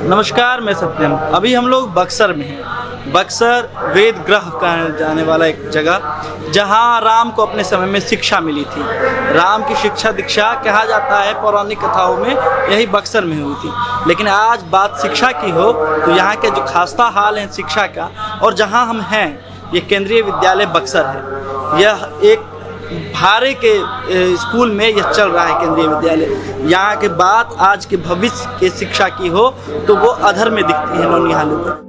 नमस्कार, मैं सत्यम। अभी हम लोग बक्सर में हैं। बक्सर वेद ग्रह कहा जाने वाला एक जगह, जहां राम को अपने समय में शिक्षा मिली थी। राम की शिक्षा दीक्षा कहा जाता है पौराणिक कथाओं में यही बक्सर में हुई थी। लेकिन आज बात शिक्षा की हो तो यहाँ के जो खास्ता हाल है शिक्षा का, और जहाँ हम हैं ये केंद्रीय विद्यालय बक्सर है। यह एक भारे के स्कूल में यह चल रहा है केंद्रीय विद्यालय। यहाँ के बात आज के भविष्य के शिक्षा की हो तो वो अधर में दिखती है नौनिहालों को।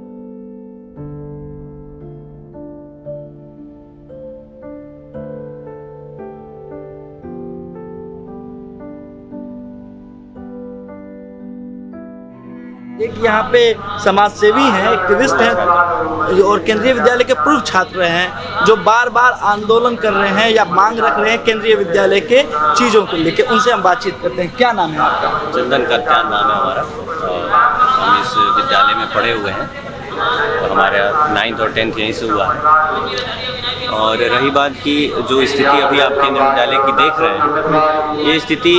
एक यहाँ पे समाज सेवी हैं, एक्टिविस्ट हैं और केंद्रीय विद्यालय के पूर्व छात्र हैं जो बार बार आंदोलन कर रहे हैं या मांग रख रहे हैं केंद्रीय विद्यालय के चीज़ों को लेकर। उनसे हम बातचीत करते हैं। क्या नाम है आपका? चंदन करत्यान नाम है हमारा। हम इस विद्यालय में पढ़े हुए हैं और हमारा 9th और 10th यहीं से हुआ है। और रही बात की जो स्थिति अभी आप केंद्रीय विद्यालय की देख रहे हैं, ये स्थिति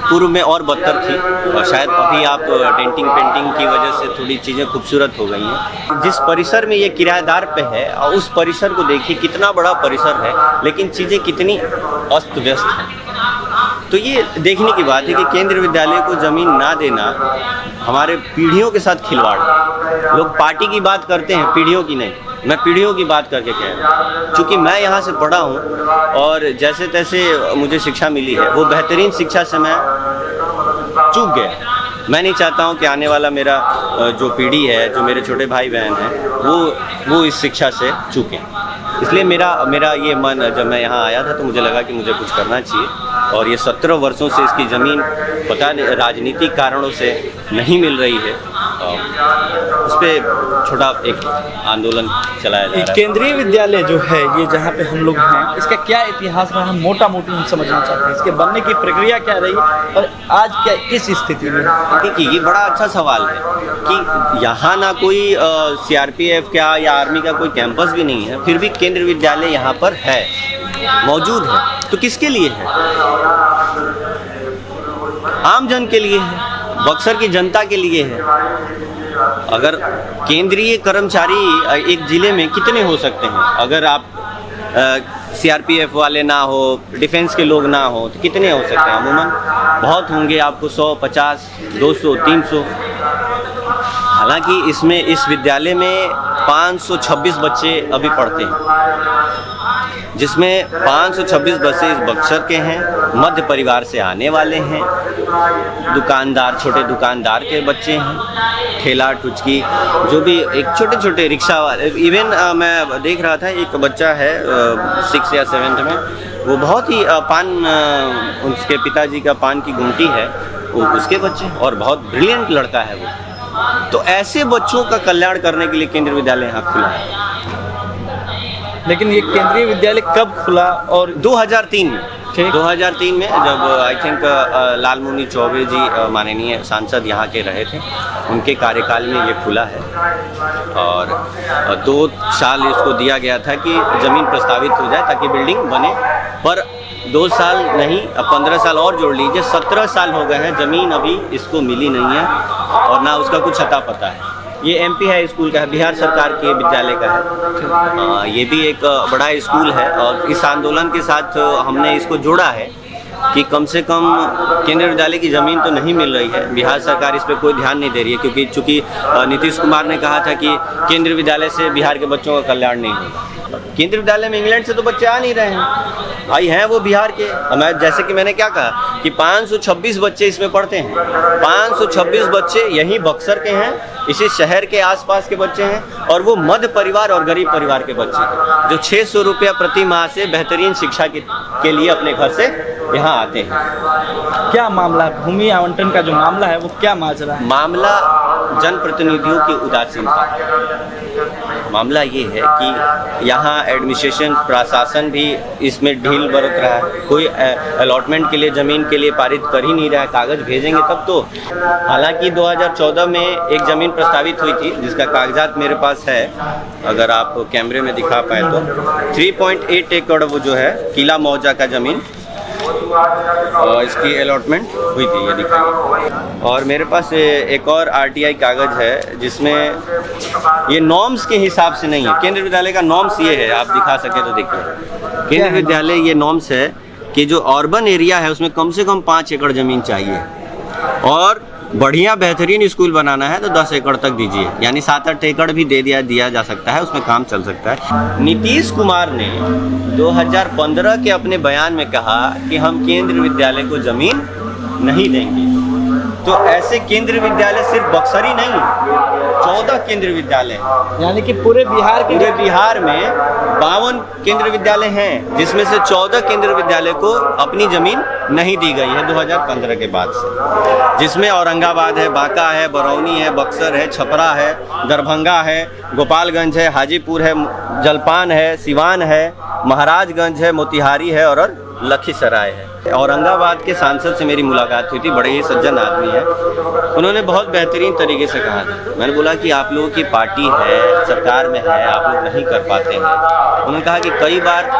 पूर्व में और बदतर थी और शायद अभी आप डेंटिंग पेंटिंग की वजह से थोड़ी चीज़ें खूबसूरत हो गई हैं। जिस परिसर में ये किराएदार पे है और उस परिसर को देखिए, कितना बड़ा परिसर है लेकिन चीज़ें कितनी अस्त व्यस्त हैं। तो ये देखने की बात है कि केंद्रीय विद्यालय को ज़मीन ना देना हमारे पीढ़ियों के साथ खिलवाड़ है। लोग पार्टी की बात करते हैं, पीढ़ियों की नहीं। मैं पीढ़ियों की बात करके कह रहा हूँ, चूँकि मैं यहाँ से पढ़ा हूँ और जैसे तैसे मुझे शिक्षा मिली है, वो बेहतरीन शिक्षा से मैं चूक गया। मैं नहीं चाहता हूँ कि आने वाला मेरा जो पीढ़ी है, जो मेरे छोटे भाई बहन हैं, वो इस शिक्षा से चूकें। इसलिए मेरा ये मन, जब मैं यहाँ आया था तो मुझे लगा कि मुझे कुछ करना चाहिए। और ये 17 वर्षों से इसकी ज़मीन पता नहीं राजनीतिक कारणों से नहीं मिल रही है। उस पर छोटा एक आंदोलन चलाया जा रहा है। केंद्रीय विद्यालय जो है ये जहाँ पे हम लोग हैं, इसका क्या इतिहास रहा, हम मोटा मोटी हम समझना चाहते हैं। इसके बनने की प्रक्रिया क्या रही और आज क्या किस स्थिति में? देखिए, ये बड़ा अच्छा सवाल है कि यहाँ ना कोई CRPF का या आर्मी का कोई कैंपस भी नहीं है, फिर भी केंद्रीय विद्यालय यहाँ पर है, मौजूद है। तो किसके लिए है? आम जन के लिए है, बक्सर की जनता के लिए है। अगर केंद्रीय कर्मचारी एक ज़िले में कितने हो सकते हैं? अगर आप CRPF वाले ना हो, डिफेंस के लोग ना हो तो कितने हो सकते हैं? अमूमन बहुत होंगे, आपको 100, 50, 200, 300। हालांकि इसमें इस विद्यालय में 526 बच्चे अभी पढ़ते हैं, जिसमें 526 बच्चे इस बक्सर के हैं, मध्य परिवार से आने वाले हैं, दुकानदार, छोटे दुकानदार के बच्चे हैं, ठेला टुचकी, जो भी एक छोटे छोटे रिक्शा वाले। इवन मैं देख रहा था एक बच्चा है 6 या 7th में, वो बहुत ही उसके पिताजी का पान की गुमटी है, वो उसके बच्चे, और बहुत ब्रिलियंट लड़का है वो। तो ऐसे बच्चों का कल्याण करने के लिए केंद्रीय विद्यालय यहाँ खुला है। लेकिन ये केंद्रीय विद्यालय कब खुला? और 2003 में। 2003 में जब आई थिंक लालमुनि चौबे जी माननीय सांसद यहाँ के रहे थे, उनके कार्यकाल में ये खुला है। और 2 साल इसको दिया गया था कि ज़मीन प्रस्तावित हो जाए ताकि बिल्डिंग बने, पर 2 साल नहीं, अब 15 साल और जोड़ लीजिए, 17 साल हो गए हैं, ज़मीन अभी इसको मिली नहीं है और ना उसका कुछ अता पता है। ये MP हाई स्कूल का है, बिहार सरकार के विद्यालय का है। ये भी एक बड़ा स्कूल है और इस आंदोलन के साथ हमने इसको जोड़ा है कि कम से कम केंद्रीय विद्यालय की ज़मीन तो नहीं मिल रही है, बिहार सरकार इस पर कोई ध्यान नहीं दे रही है, क्योंकि चूँकि नीतीश कुमार ने कहा था कि केंद्रीय विद्यालय से बिहार के बच्चों का कल्याण नहीं होगा। केंद्रीय विद्यालय में इंग्लैंड से तो बच्चे आ नहीं रहे हैं, भाई हैं वो बिहार के। मैं जैसे कि मैंने क्या कहा कि 526 बच्चे इसमें पढ़ते हैं, 526 बच्चे यहीं बक्सर के हैं, इसी शहर के आसपास के बच्चे हैं, और वो मध्य परिवार और गरीब परिवार के बच्चे हैं जो 600 रुपया प्रति माह से बेहतरीन शिक्षा के लिए अपने घर से यहाँ आते हैं। क्या मामला, भूमि आवंटन का जो मामला है वो क्या माजरा है? मामला जनप्रतिनिधियों की उदासीनता। मामला ये है कि यहाँ एडमिनिस्ट्रेशन, प्रशासन भी इसमें ढील बरत रहा है। कोई अलॉटमेंट के लिए, ज़मीन के लिए पारित कर ही नहीं रहा है। कागज़ भेजेंगे तब तो। हालांकि 2014 में एक ज़मीन प्रस्तावित हुई थी जिसका कागजात मेरे पास है, अगर आप कैमरे में दिखा पाए तो 3.8 एकड़ वो जो है किला मौजा का ज़मीन, इसकी अलॉटमेंट हुई थी, ये दिखाई। और मेरे पास एक और आरटीआई कागज़ है जिसमें ये नॉर्म्स के हिसाब से नहीं है। केंद्रीय विद्यालय का नॉर्म्स ये है, आप दिखा सके तो देखिए। केंद्रीय विद्यालय ये नॉर्म्स है कि जो अर्बन एरिया है उसमें कम से कम 5 एकड़ ज़मीन चाहिए, और बढ़िया बेहतरीन स्कूल बनाना है तो 10 एकड़ तक दीजिए, यानी 7-8 एकड़ भी दे दिया जा सकता है, उसमें काम चल सकता है। नीतीश कुमार ने 2015 के अपने बयान में कहा कि हम केंद्रीय विद्यालय को ज़मीन नहीं देंगे। तो ऐसे केंद्रीय विद्यालय सिर्फ बक्सर ही नहीं, 14 केंद्रीय विद्यालय हैं, यानी कि पूरे बिहार में 52 केंद्रीय विद्यालय हैं, जिसमें से 14 केंद्रीय विद्यालय को अपनी ज़मीन नहीं दी गई है 2015 के बाद से, जिसमें औरंगाबाद है, बांका है, बरौनी है, बक्सर है, छपरा है, दरभंगा है, गोपालगंज है, हाजीपुर है, जलपान है, सिवान है, महाराजगंज है, मोतिहारी है और लखीसराय है। औरंगाबाद के सांसद से मेरी मुलाकात हुई थी, बड़े ही सज्जन आदमी हैं। उन्होंने बहुत बेहतरीन तरीके से कहा था। मैंने बोला कि आप लोगों की पार्टी है, सरकार में है, आप लोग नहीं कर पाते हैं। उन्होंने कहा कि कई बार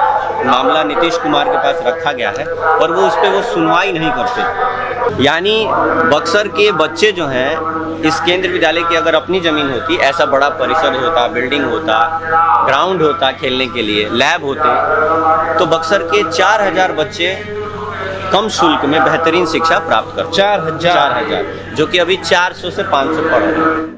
मामला नीतीश कुमार के पास रखा गया है और वो उस पर वो सुनवाई नहीं करते। यानी बक्सर के बच्चे जो हैं, इस केंद्रीय विद्यालय की अगर अपनी ज़मीन होती, ऐसा बड़ा परिसर होता, बिल्डिंग होता, ग्राउंड होता खेलने के लिए, लैब होते, तो बक्सर के 4000 बच्चे कम शुल्क में बेहतरीन शिक्षा प्राप्त करते। 4000, जो कि अभी 400 से 500 पढ़ रहे हैं।